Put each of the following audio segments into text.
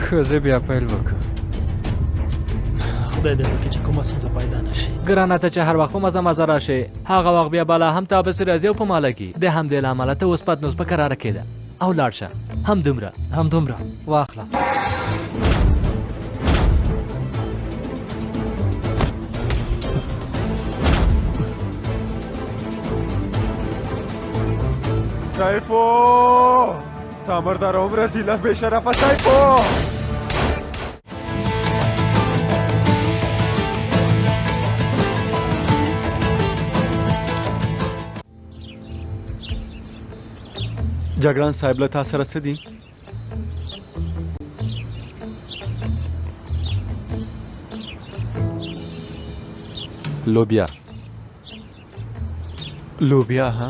ښه زه بیا پیل وکړم. خدای دې وکړي چې کومه ستونزه پیدا نه شي. ګرانه ته چې هر وخت په مزه مزه راشې هغه وخت بیا بلا هم تا پسې راځي او په ماله کې د همدې له امله ته اوس پتنوس په کراره کېده او لاړ شه. همدومره واخله. سایفو تامردار عمر زیله بشرفه سایفو. جګړن صاحب له تا سره څه دي؟ لوبیا ها؟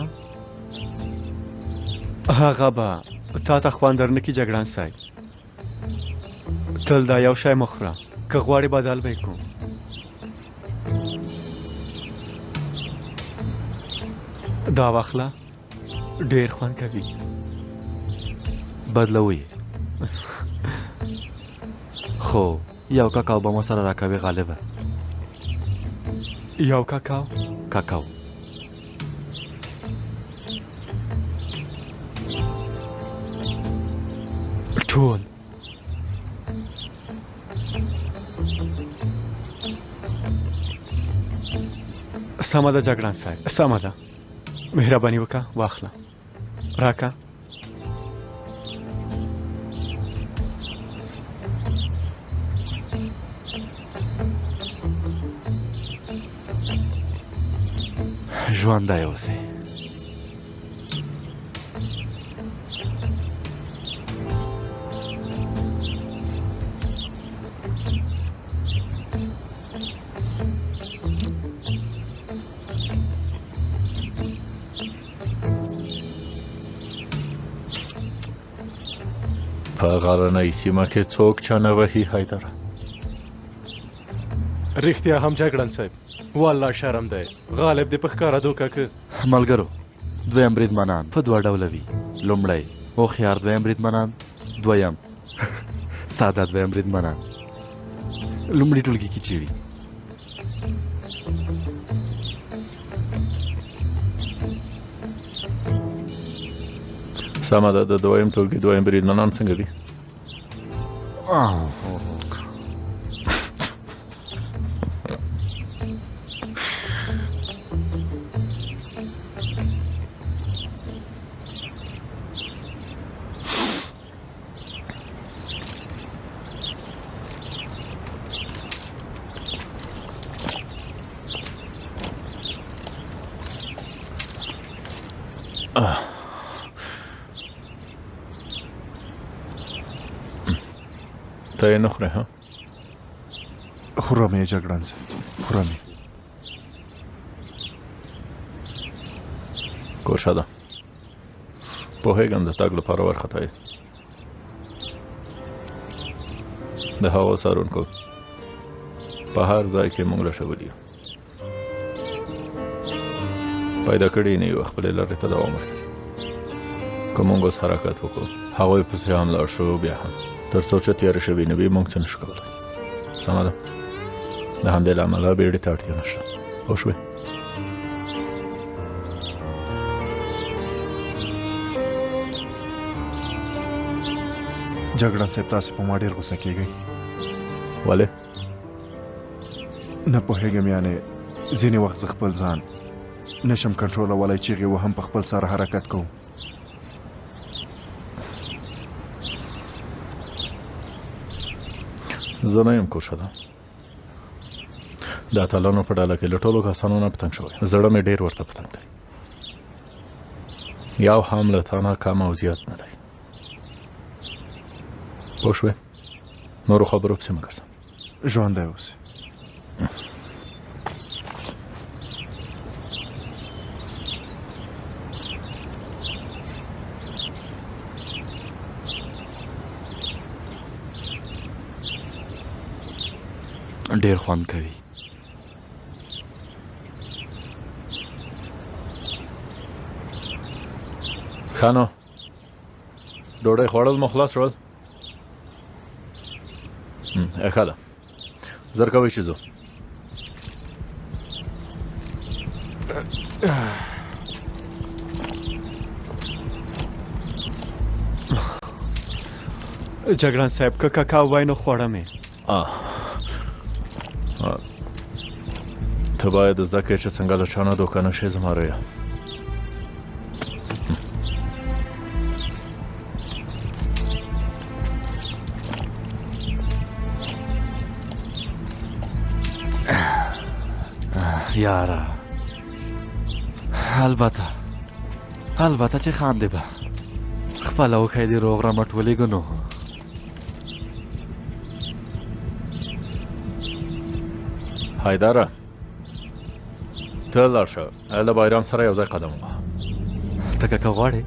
هغه به تا ته خوند درنکي جګړن صاحب. تل دا یو شی مه خوره، که غواړې بدل به یې کوم. دا واخله ډېر خوند کوي. بدلوي خو یو کاکاو به ما سره راکوي غالبه. یو کاکاو ټول سمه ده جګړن صاحب، سمه ده. مهربانی وکړه واخله راکه. ژوندی اوسئ. په غرنۍ سیمه کې څوک چا نه وهي حیدره. رښتیا هم جګړن صاحب والله شرم دی. غالب دې په ښکاره دوکه که. ملګرو دویم بریدمنان په دوه ډوله وي. لومړی هوښیار دویم بریدمنان، دویم ساده دویم بریدمنان. لومړي ټولګي کې چیري سمه ده. د دویم ټولګي دویم بریدمنان څنګه دي؟ ته یې نه خورې ها؟ خورم یې جګړن صاحب خورم یې. کوشه ده پوهېږم د تګ لپاره وارخطا یې. د هغو څارونکو په هر ځای کې موږ لټولي یو. پیدا کړي نه یو خپلې لارې ته دوام ورکړي. که موږ اوس حرکت وکړو هغوی پسې هم لاړ شو بیا هم تر څو چې تیاره شوي نه وي موږ څه نشو کولی. سمه ده. د همدې له امله بیړې ته اړتیا نشته. پوه شوې؟ جګړن صاحب تاسو په ما ډېر غوسه کېږئ. ولې؟ نه پوهېږم یعنې ځینې وخت زه خپل ځان نشم کنټرولولی چیغې وهم په خپل سره حرکت کوم. زه نه یم کوشه ده. د اتلانو په ډله کې له ټولو کسانو نه پتنګ شوی. زړه مې ډېر ورته پتنګ دی. یو هم له تا نه کم او زیات نه دی. پوه شوې؟ نورو خبرو پسې مه ګرځه. ژوندی اوسئ. ډېر خوند کوي. ښه نو ډوډۍ خوړل مو خلاص شول؟ ښه ده زر کوئ چې ځو جګړن صاحب که کاکا وای نو خوړه مې ته باید زده کړې چې څنګه له چا نه دوکه نه شې زما رویه یاره البته چې خاندې به خپله وښی دې روغ رمټ ولېږو نو حیدره ته لاړ شه له بایرام سره یو ځای قدم ووهه ته که غواړې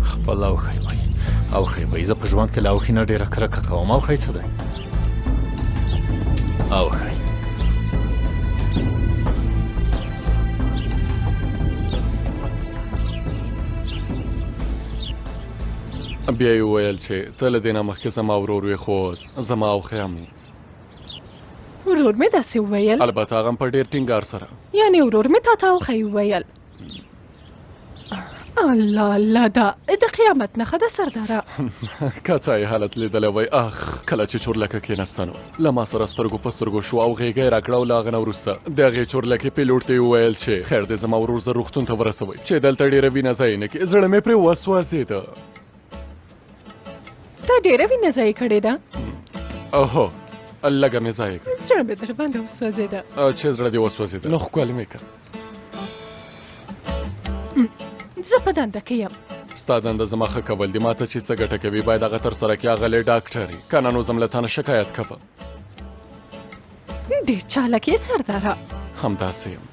خپل اوښی وایي اوښی وایي زه په ژوند کې له اوښي نه ډېره کرکه کوم اوښی څه دی اوښی بیا یې وویل چې ته له دې نه مخکې زما ورور وې خو اوس زما اوښی هم ورور مې داسې وویل البته هغه هم په ډېر ټینګار سره یعنې ورور مې تا ته اوښی وویل الله الله دا د قیامت نښه ده سرداره که تا یې حالت لیدلی وای اخ کله چې چورلکه کېناسته نو له ما سره سترګو په سترګو شو او غېږه یې راکړه او له هغه نه وروسته د هغې چورلکې پیلوټ ته یې وویل چې خیر دی زما ورور زه روغتون ته ورسوئ چې دلته ډېره وینه ځای نه کړي زړه مې پرې وسوځېده تا ډېره وینه ضایع کړې ده اوهو لږه مې ضایع کړه زړه مې در باندې وسوځېده چې زړه دې وسوځېده نو ښکلې مې کړه زه په دنده کې یم ستا دنده زما ښه کول دي ما ته چې څه ګټه کوي باید هغه ترسره کړي هغه ډاکټر یې که نه نو زم له تا نه شکایت کوه ډېر چالاک یې سرداره همداسې یم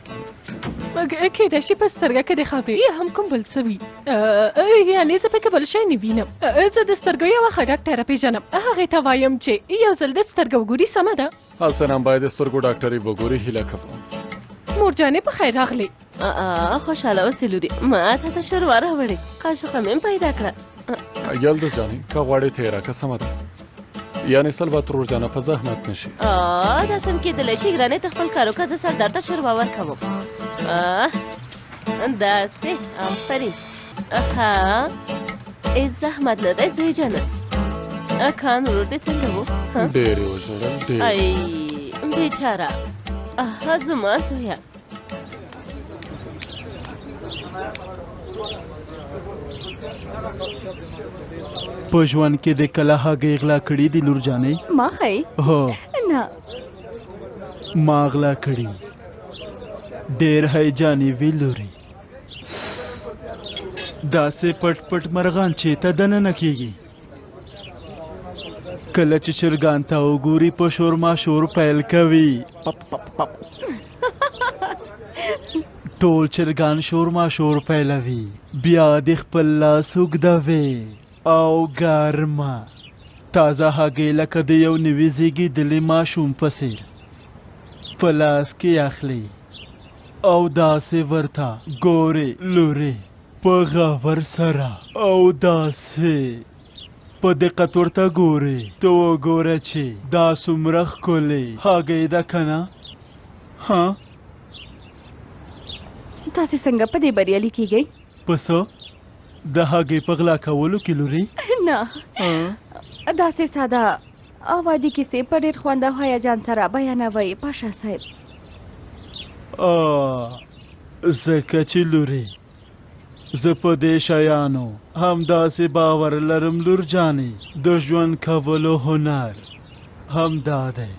کېدای شي په سترګه کې د خبرې یا هم کوم بل څه وي یعنې زه پکې بل شی نه وینم زه د سترګو یوه ښه ډاکټره پېژنم هغې ته وایم چې یو ځل د سترګو وګوري سمه ده حسن هم باید د سترګو ډاکټري وګوري هیله کوم مورجانې په خیر راغلې خوشحاله اوسې لورې ما تا ته شوروا راوړې قاشوقه مې هم پیدا کړه یلدز جانې که غواړې ته یې راکړه سمه ده یعنې سل به ترور جانه په زحمت نه شي دا سم کېدلی شي ګرانې ته خپل کار وکړه زه سردار ته شوروا ورکوم داسې آفرین ښه هېڅ زحمت نه دی زوی جانه کان ورور دې څنګه و ډېر یې وژړل ډېر ای بېچاره زما زویه په ژوند کې د کله هګۍ غلا کړي دي لور جانې ما ښایي هو نه ما غلا کړي ډېر هیجانې وي لورې داسې پټ پټ مرغان چې ته دننه کېږي کله چې چرګان ته وګوري په شور ماشور پیل کوي ټول چرګان شور ماشور پیلوي بیا د خپل لاس اوږدوي او ګرمه تازه هګۍ لکه د یو نوي زیږېدلي ماشوم په څېر په لاس کې اخلي او داسې ورته ګورې لورې په غور سره او داسې په دقت ورته ګورې ته وګوره چې دا څومره ښکلې هګۍ ده که نه ها تاسې څنګه په دې بریالي کېږئ په څه د هګۍ په غلا کولو کې لورې نه داسې ساده اوادي کیسې په ډېر خوند او هیجان سره بیانوئ پاشا صاحب ځکه چې لورې زه په دې شیانو همداسې باور لرم لور جانې د ژوند کولو هنر همدا دی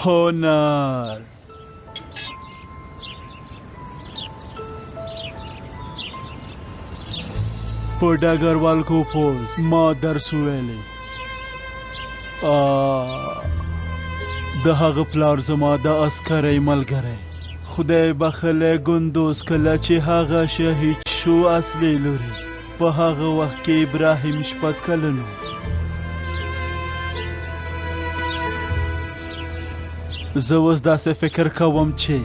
هنر په ډګروال کو پوز ما درس ویلی د هغه پلار زما د عسکرۍ ملګری خدای بخلی ګندوز کله چې هغه شهید شو اصلي لوري په هغه وخت کې ابراهیم شپږ کلن و زه اوس داسې فکر کوم چې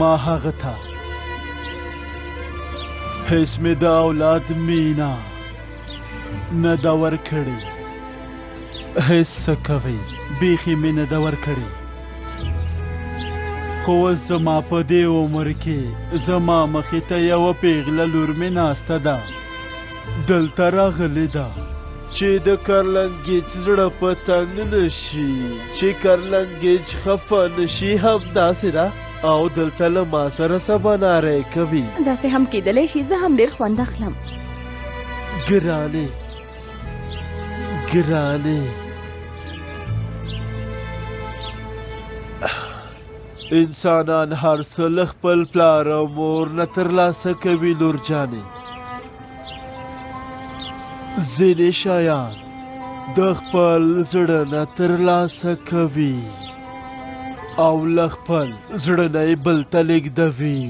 ما هغه ته هیڅ مې د اولاد مینا نه ده ورکړې، هیڅ څه کوئ بیخي مې نه ده ورکړې. خو اوس زما په دې عمر کې زما مخې ته یوه پیغله لور مې ناسته ده، دلته راغلې ده چې د کرلنګیچ زړه په تنګ نشي، چې کرلنګیچ خفه نشي، همداسې ده او دلته له ما سره سباناری کوي. داسې هم کېدلی شي زه هم ډېر خوند اخلم. ګرانې ګرانې انسانان هر څه له خپل پلار او مور نه ترلاسه کوي لور جانې. ځینې شیان د خپل زړه نه ترلاسه کوي او له خپل زړه نه یې بل ته لېږدوي.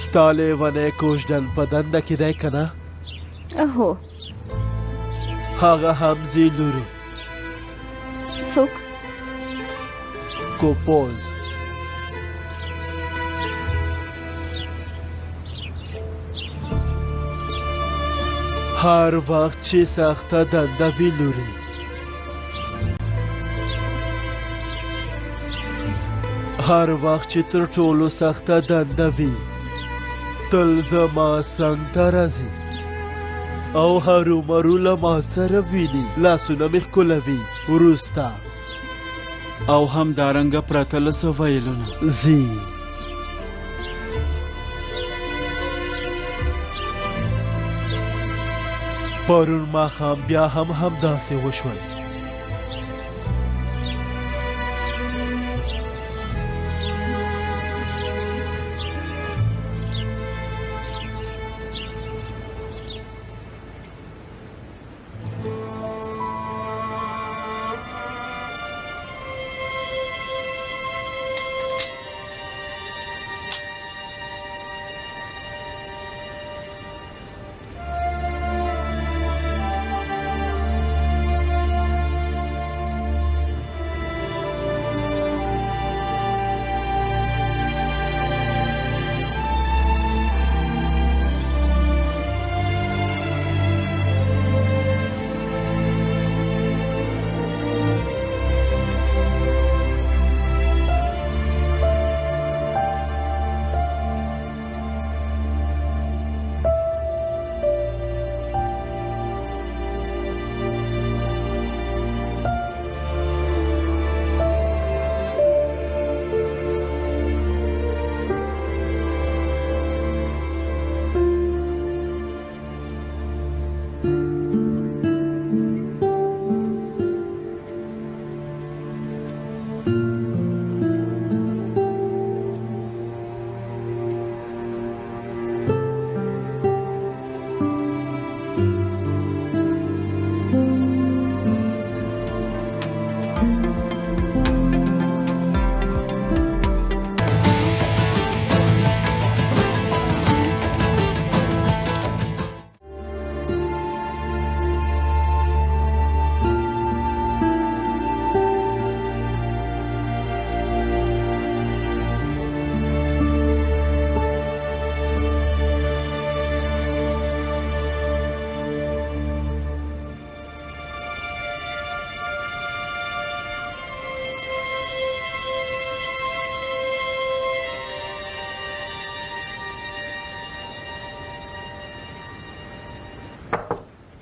ستا لیونی کوژدن په دنده کې دی که نه؟ هو. هغه حمزې لورې څوک؟ کوپوز. هر وخت چې سخته دنده وي لورې، هر وخت چې تر ټولو سخته دنده وي تل زما څنګ ته راځي او هرومرو له ما سره ویني، لاسونه مې ښکلوي وروسته او همدارنګه پرته له څه ویلو نه ځي. پرون ماښام بیا هم همداسې وشول.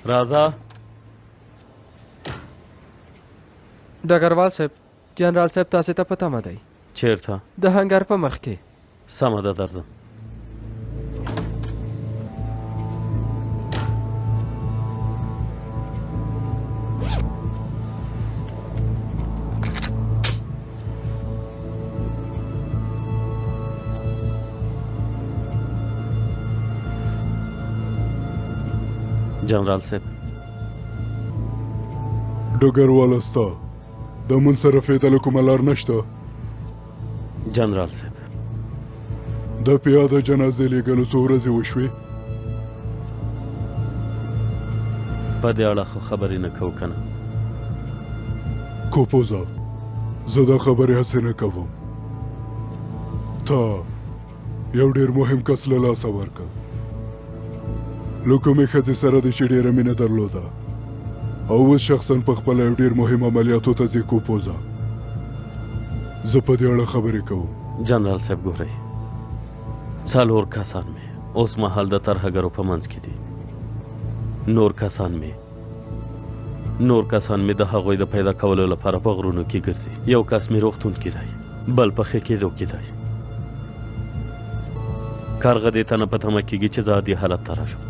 راځه. ډګروال صاحب، جنرال صاحب تاسو ته پته مده دی؟ چیرته؟ د هنګر په مخ کې. سمه ده درځم. جنرال صاحب، ډګرواله ستا د منصرفې ته کومه لار نشته؟ جنرال صاحب، د پیاده جنازې لېږلو څو ورځې وشوې؟ په دې اړه خو خبرې نه کوو که نه؟ کوپوزا زه دا خبرې هسې نه کوم تا یو ډېر مهم کس له لاسه ورکړه له کومې ښځې سره دې چې ډېره مینه درلوده او اوس شخصا په خپله یو ډېر مهم عملیاتو ته ځې کوپوزا زه په دې اړه خبرې کوم جنرال صاحب ګورئ 4 کسان مې اوس مهال د ترهګرو په منځ کې دي نور کسان مې د هغوی د پیدا کولو لپاره په غرونو کې ګرځي یو کس مې روغتون کې دی بل په ښه کېدو کې دی کارغه دې ته نه په تمه کېږي چې زه عادي حالت ته راشم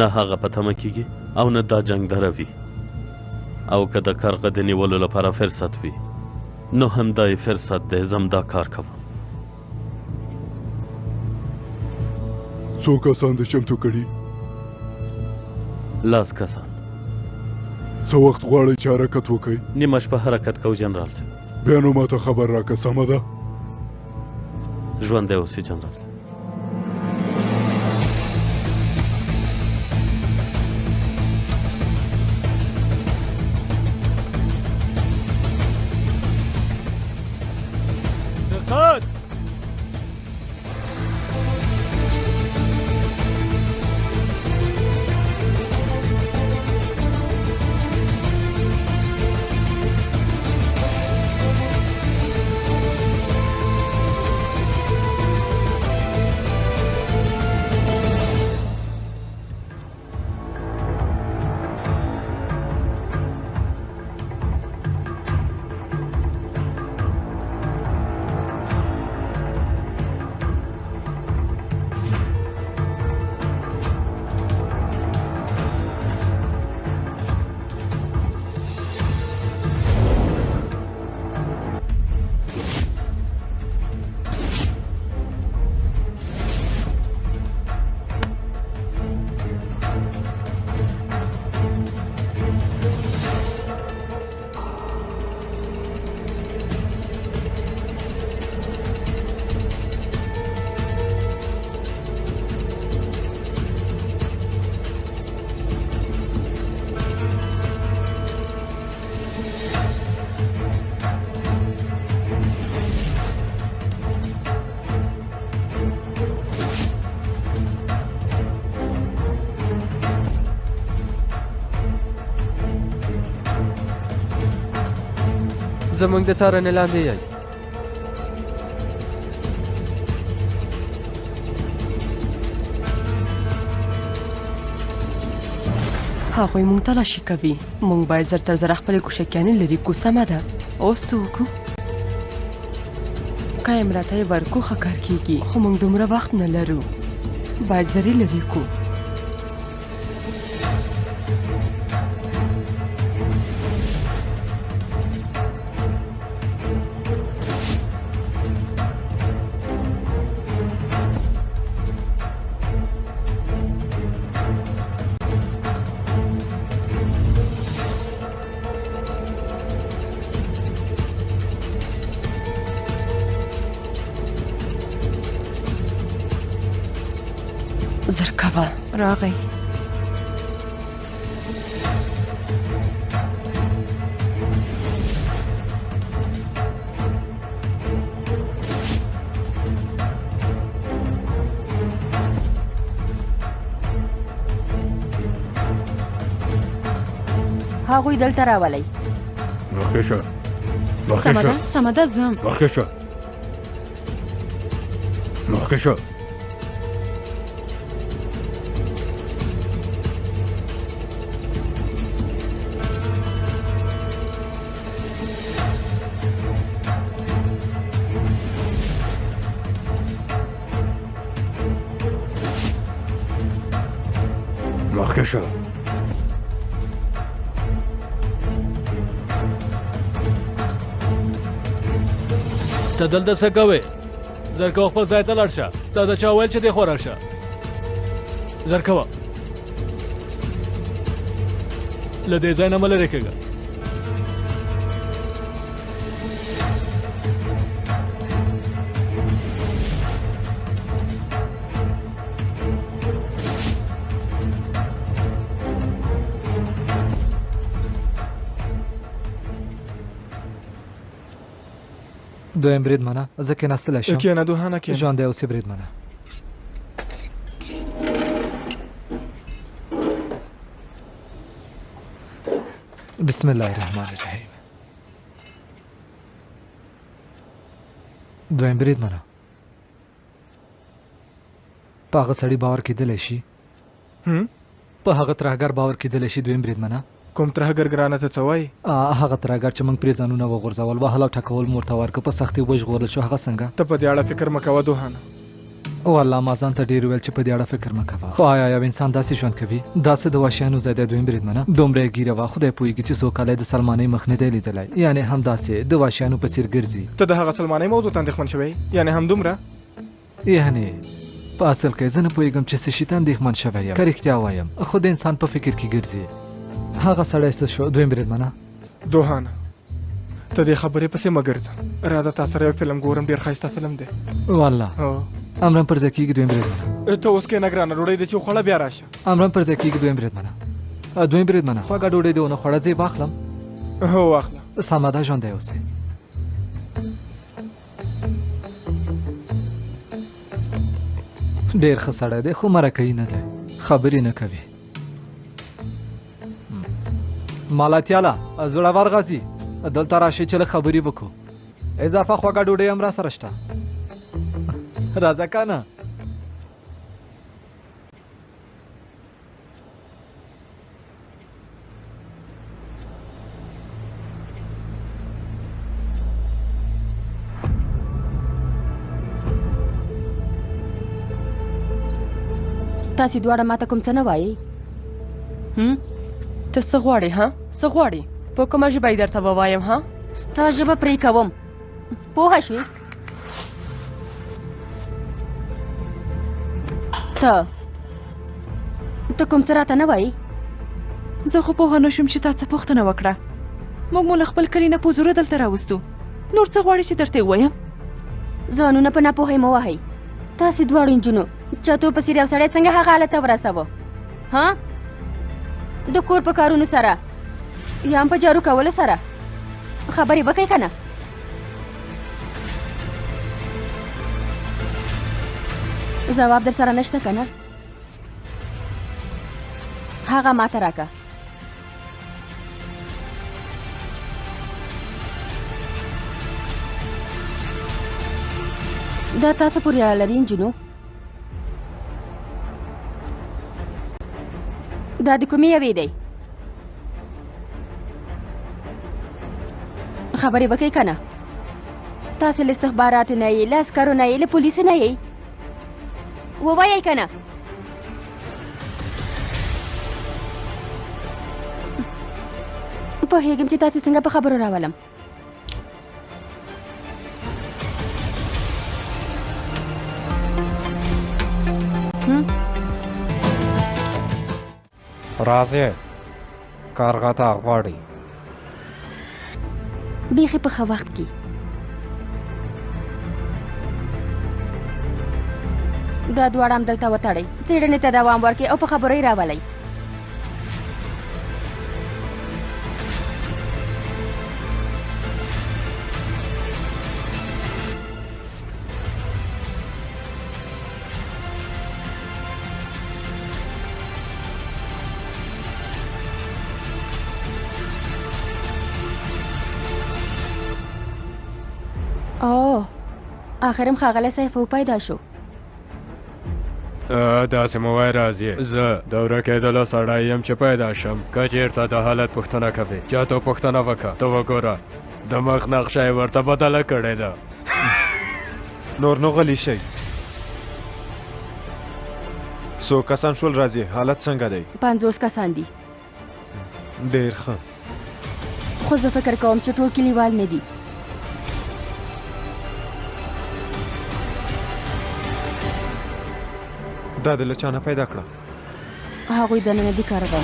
نه هغه په تمه کېږي او نه دا جنګ دروي او که د کارغه د نیولو لپاره فرصت وي نو همدا یې فرصت دی زه دا کار کوم څو کسان دې چمتو کړي 10 کسان څه وخت غواړئ چې حرکت وکړئ نیمه شپه حرکت کوو جنرال صاحب بیا نو ماته خبر راکړه سمه ده ژوندی اوسئ جنرال صاحب زموږ د څارنې لاندې یای هغوی مونږ تلاشي کوي مونږ باید زر تر زره خپلې کوشکیانې لرې کړو سمه ده اوس څه وکړو که امراته یې ورکو ښه کار کېږي خو مونږ دومره وخت نه لرو باید زرې لرې کړو زرکبه راغی هغوی دلته راولئ برخه شه سمه ده ځم برخه شه مخکشه ته دلته څه کوې زرکوه خپل ځای ته لاړ شه تا د چا ویل چې دی خوا راشه زرکوه له دې ځای نه مه لرې کېږه دویم بریدمنه زه کېناستلی شم کېنه دوهانه کېنه ژوندی اوسې بریدمنه بسم الله الرحمن الرحیم دویم بریدمنه په هغه سړي باور کېدلی شي په هغه ترهګر باور کېدلی شي دویم بریدمنه کوم ترهګر ګرانه ته څه وایي هغه ترهګر چې موږ پرې ځانونه وغورځول وهل او ټکول مو ورته ورکړه په سختۍ وژغورل شو هغه څنګه ته په دې اړه فکر مه کوه دوهانه والله ما ځان ته ډېر ویل چې په دې اړه فکر مه کوه خو آیا یو انسان داسې ژوند کوي داسې د وحشیانو ځای دی دویم بریدمنه دومره یې ګیره وه خدای پوهېږي چې څو کاله د سلمانۍ مخ نه دی لیدلی یعنې همداسې د وحشیانو په څېر ګرځي ته د هغه سلمانۍ موضوع ته اندېښمن شوی یعنې همدومره یعنې په اصل کې زه نه پوهېږم چې څه شي ته اندېښمن شوی یم که رښتیا وایم خو د انسان په فکر کې ګرځي هغه سړی څه شو دویم بریدمنه دوهانه ته دې خبرې پسې مه ګرځه راځه تا سره یو فلم ګورم ډېر ښایسته فلم دی والله امرم پر ځای کېږي دویم بریدمنه ته اوس کښېنه ګرانه ډوډۍ دې چې وخوړه بیا راشه امرم پر ځای کېږي دویم بریدمنه دویم بریدمنه خوږه ډوډۍ دې ونه خوړه زه یې واخلم هو واخله سمه ده ژوندی اوسې ډېر ښه سړی دی خو مرکه‌یي نه دی خبرې نه کوي مالاتیاله زړور غازي دلته راشئ چې لږ خبرې وکړو اضافه خوږه ډوډۍ هم را سره شته راځه که نه تاسې دواړه ماته کوم څه نه وایي ته څه غواړې ها څه غواړې په کومه ژبه یې درته ووایم ها ستا ژبه پرې کوم پوهه شوې ته کوم څه راته نه وایي زه خو پوهه نه شوم چې تا څه پوښتنه وکړه موږ مو له خپل کلي نه په زوره دلته راوستو نور څه غواړې چې درته ووایم ځانونه په ناپوهۍ مه وهئ تاسې دواړو نجونو چتو په څېر یو سړی څنګه هغه حالت ته ورسوه ها د کور په کارونو سره یا هم په جارو کولو سره خبرې وکئ که نه ځواب در سره نشته که نه هغه ماته راکه دا تاسو پورې اړه لري نجونو دا د کومې یوې دی خبرې وکئ که نه تاسې له استخباراتو نه یې له عسکرو نه یې له پولیسو نه یې ووایئ که نه پوهېږم چې تاسې څنګه په خبرو راولم راځئ کارغه ته غواړی بیخي په ښه وخت کې دا دواړه همدلته وتړئ څېړنې ته دوام ورکړئ او په خبرو یې راولئ آخرم ښاغلی صاحب پیدا شو داسې مو وای راځي زه د ورکېدلو سړی یم چې پیدا شم که چېرته د حالت پوښتنه کوې چا ته پوښتنه وکړه ته وګوره د مخ نقشه یې ورته بدله کړې ده نور نو غلی شئ څو کسان شول راځي حالت څنګه دی 50 کسان دي ډېر ښه خو زه فکر کوم چې ټول کلیوال نه دي دا د له چا نه پیدا کړه هغوی دننه دي کارغه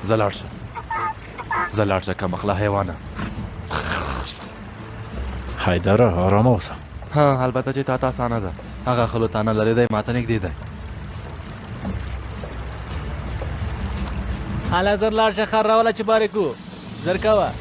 زه لاړ شم زه لاړ شه کمخله حیوانه. حیدره آرامه اوسه. ها البته چې تا ته اسانه ده. هغه خلو تانه لرې دی ماته نږدې دی. هله زر لاړ شه خر راوله چې بارې کو زر کوه.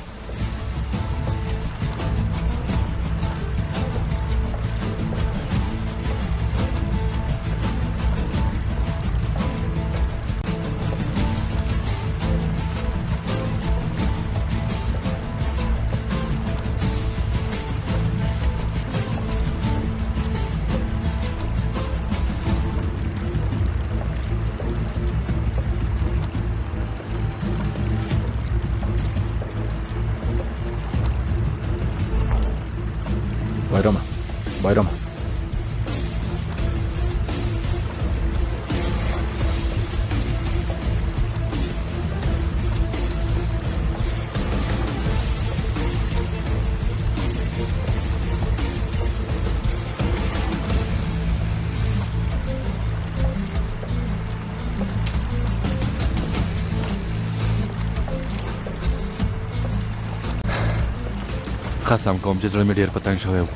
بایرامه قسم کوم چې زړه مې ډېر په تنګ شوی و.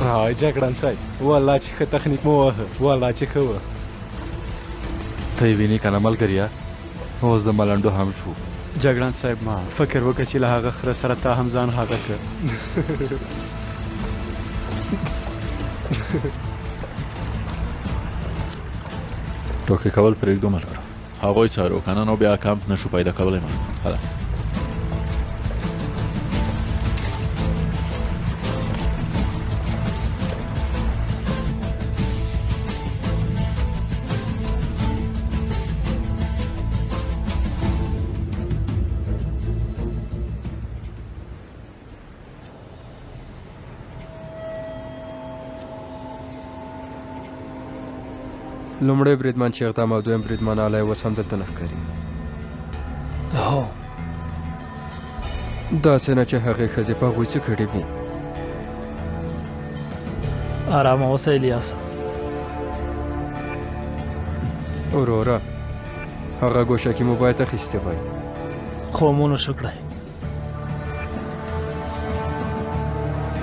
هاي جګړن صاحب والله چې ښه تخنیک مو وهه والله چې ښه وه. ته یې وینې که نه ملګريه اوس د ملنډو هم شو. جګړن صاحب ما فکر وکړه چې له هغه خره سره تا هم ځان هغه کړ. ټوکې کول پرېږدو ملګرو. هغوی چاروکانانو بیا کمپ نشو پیدا کولی ما. هله لومړی بریدمن چې اقدام او دویم بریدمن علی اوس هم دلته نه ښکاري. هو داسې نه چې هغې ښځې په هغوی څه کړي وي. ارامه اوسه الیاسه. وروره هغه ګوشه کې مو باید اخیستې وای. خو مو نشو کړی.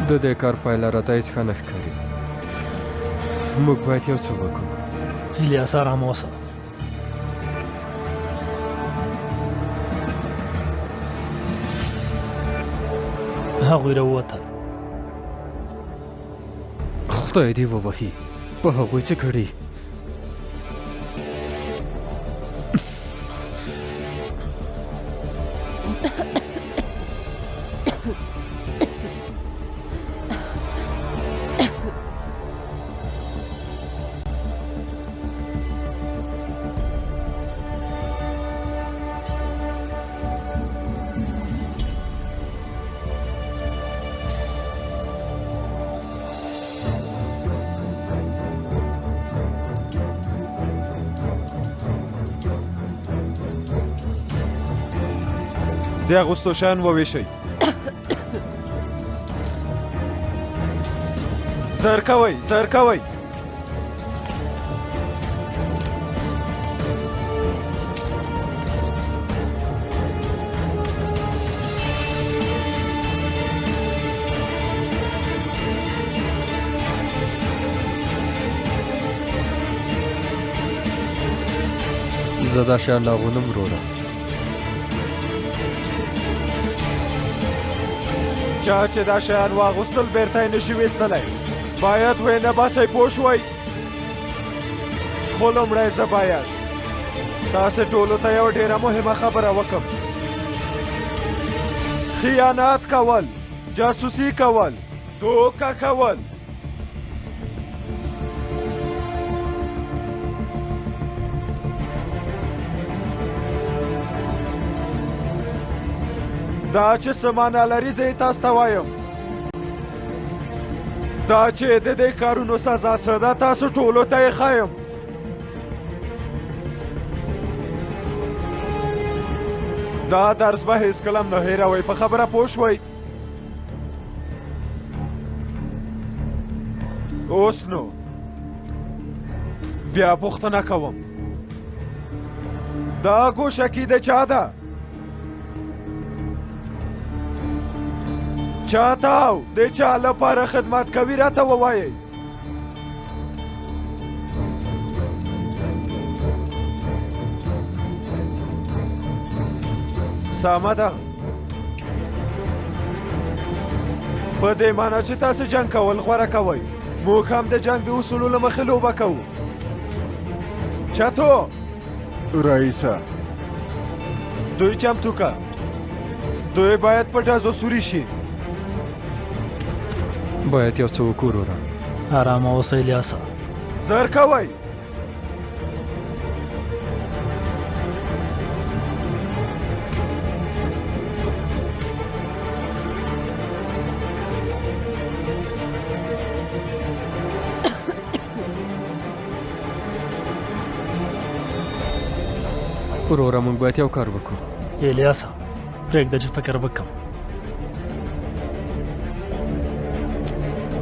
د دې کار پایله راته هېڅ ښه نه ښکاري. موږ باید یو څه وکړو. الیاس ارامه اوسه. هغوی راووتل. خدای دې ووهي په هغوی څه کړي. د اغوستو شیان وویشئ. زر کوئ زر کوئ. زه دا شیان لاغونم وروره. چا چې دا شیان واغوستل بیرته یې نشي ویستلی. باید ویې نه باسئ پوه شوئ. خو لومړی زه باید تاسې ټولو ته یوه ډېره مهمه خبره وکړم. خیانت کول، جاسوسي کول، دوکه کول دا چې څه معنا لري زه یې تاسو ته وایم. دا چې د دې کارونو سزا څه ده تاسو ټولو ته یې ښایم. دا درس به هېڅکله هم نه هېروئ. په خبره پوه شوئ؟ اوس نو بیا پوښتنه کوم. دا ګوشکي د چا ده؟ چاته او د چا لپاره خدمت کوي راته ووایئ. سمه ده. په دې معنی چې تاسو جنګ کول غوره کوئ. موږ هم د جنګ د اصولو له مخې لوبه کوو. چاتو رئیسه دوی چمتو که. دوی باید په ډزو سوري شي. باید یو څه وکړو وروره. ارامه اوسئ الیاسه. زر کوئ. وروره موږ باید یو کار وکړو. الیاسه پرېږده چې فکر وکړم.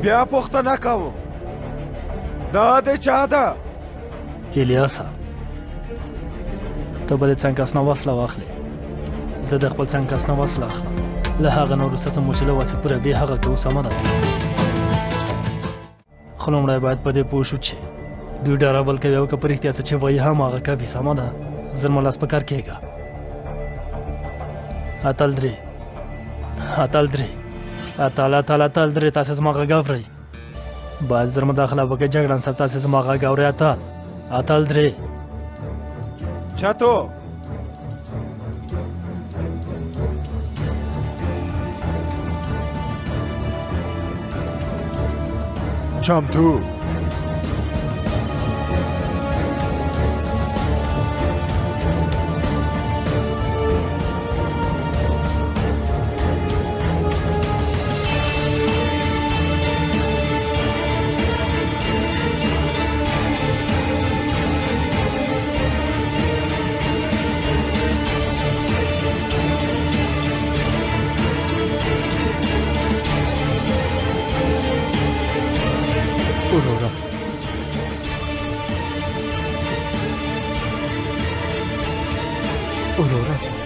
بیا پوښتنه کوم. دا د چا ده؟ الیاسه ته به د څنګ کس نه وسله واخلې. زه د خپل څنګ کس نه وسله اخلم. له هغه نه وروسته څه موچله وسې پوره بې هغه کوو. سمه ده. خو لومړی باید په دې پوه شو چې دوی ډارول کوي او که په رښتیا څه چې وایي هم هغه کوي. سمه ده. زر مو لاس په کار کېږه. اتل درې اتل درې تاسې زما غږ اورئ. باید زر مداخله وکړئ. جګړن صاحب تاسې زما غږ اورئ. اتل درې چاتو چمتو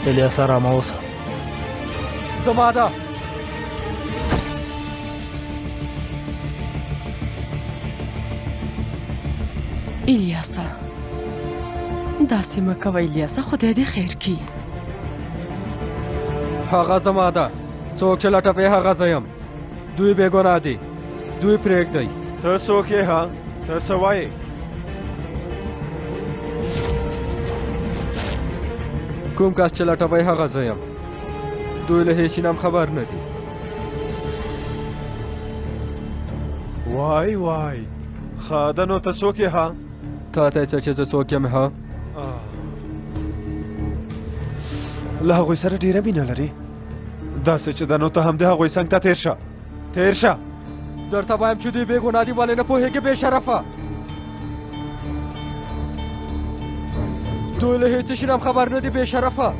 الیاس ارامه اوسه. زما ده. الیاسه داسې مه کوه الیاسه. خدای دې خیر کړي. هغه زما ده. څوک چې لټوي هغه زه یم. دوی بې ګناه دي. دوی پرېږدئ. ته څوک یې ها؟ ته څه وایې؟ کوم کس چې لټوي هغه زه یم. دوی له هیڅ نه خبر نه دي. وای وای ښه ده. نو ته څوک یې ها؟ تا ته څه چې زه څوک یم ها؟ له هغوی سره ډېره مینه لرې. داسې چې ده نو ته هم د هغوی څنګ ته تېر شه. تېر شه. درته وایم چې دوی بې ګناه دي. ولې نه پوهېږې بې شرفه؟ دوی له هیڅ شي نه خبر نه دي. بې شرفه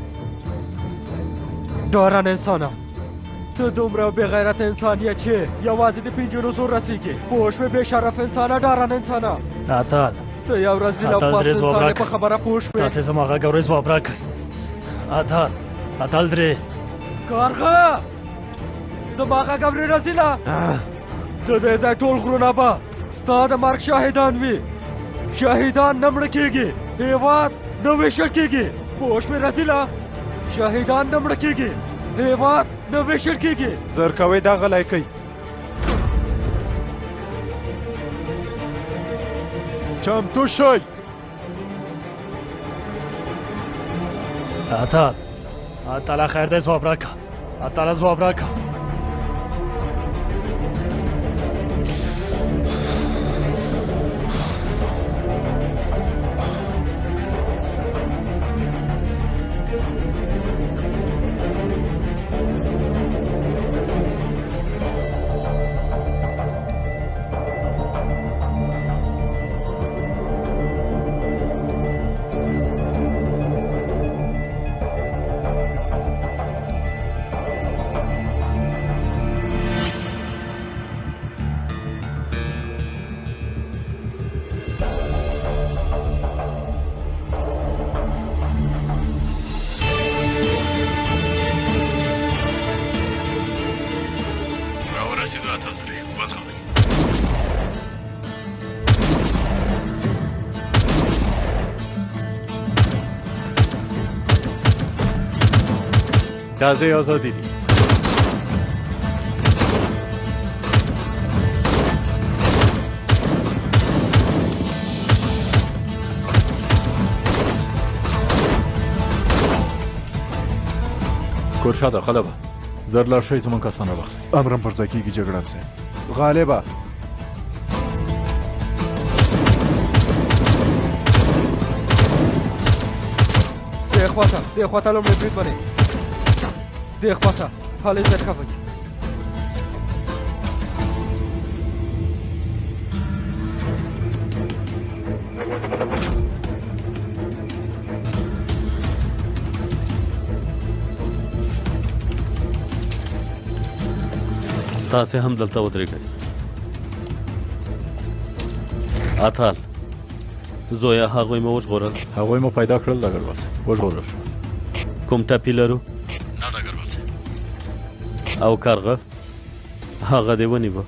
ډارن انسانه. ته دومره بې غیرته انسان یې چې یوازې د پنجرو زور رسېږي. پوه شوې بې شرف انسانه. ډارن انسانه. اتل ته یو رزیل او پست انسان یې. په خبره پوه شوې. تاسې زما غږ اورئ. ځواب راکړئ. اتل درې کارغه زما غږ اورې رزیله. د دې ځای ټول غرونه به ستا د مرګ شاهدان وي. شاهدان نه مړه کېږي. هېواد نه ویشل کېږي. پوه شوې رزیله. شاهدان نه مړه کېږي. هېواد نه ویشل کېږي. زر کوئ دا غلی کوي. چمتو شئ. اتل خیر دی. ځواب راکړه. اتل ځواب راکړه. وزغمئ. راځئ ازادي دي. کورشاده خلبه زر لاړ شئ زموږ کسان راوخلئ. امرم پر ځای کېږي جګړن صاحب. غالبه دې خواته لومړی برید منې دې خواته حالې زر ښه وي. تاسې هم دلته ودرېږئ. اتال زویا هغوی مو وژغورل؟ هغوی مو پیدا کړل ډګروال صاحب، وژغورل شو. کوم ټپي لرو؟ نه ډګروال صاحب. او کارغه هغه دې ونیوه؟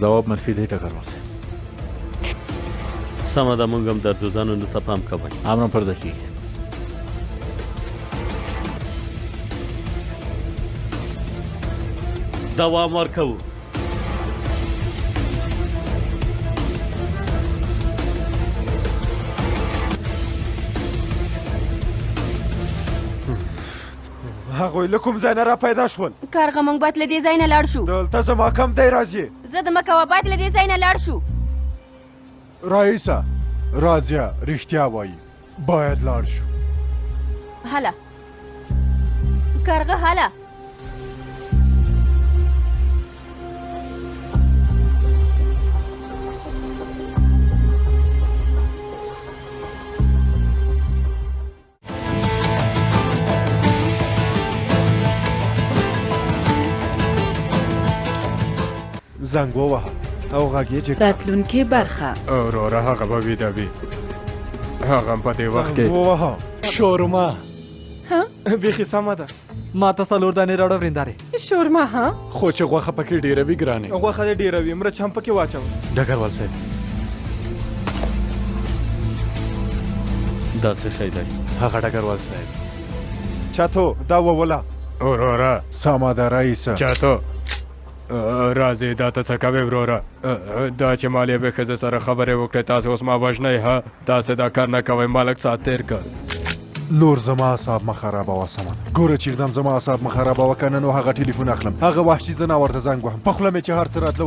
ځواب منفي دی ډګروال صاحب. سمه ده، موږ هم درجوزانو ته پام کوئ. امرم پر ځای کېږي. دوام ورکوو. هغوی له کوم ځای نه را پیدا شول؟ کارغه موږ باید له دې ځای نه لاړ شو. دلته زما کم دی راځي. زه د مکوه باید له دې ځای نه لاړ شو. رئیسه راځه رښتیا وایي باید لاړ شو. هله کارغه هله. زنګ ووهه او غږ یې جګ کړه. راتلونکې برخه وروره هغه به ویده وي. هغه هم په دې وخت کې زنګ ووهه. شورما بیخي سمه ده. ما ته څلور دانې راوړه ورېندارې. شورما ها خو چې غوښه پکې ډیره وي ګرانې. غوښه دې ډېره وي، مرچ هم پکې واچوه. ډګروال صاحب دا څه شی دی؟ هغه ډګروال صاحب. چاتو دا ووله. وروره سمه ده رئیسه. چاتو راځئ دا ته څه کوې وروره؟ دا چې مالې به ښځې سره خبرې وکړې، تاسې اوس ما وژنئ. ها تاسې دا کار نه کوئ، ما لږ ساعت تېر کړ. نور زما اعصاب مه خرابوه. سمه ده ګوره چې اقدام زما اعصاب مه خرابوه، که نه نو هغه ټلیفون اخلم. هغه وحشي زناور ته زنګ وهم، په خوله مې چې هر څه راتله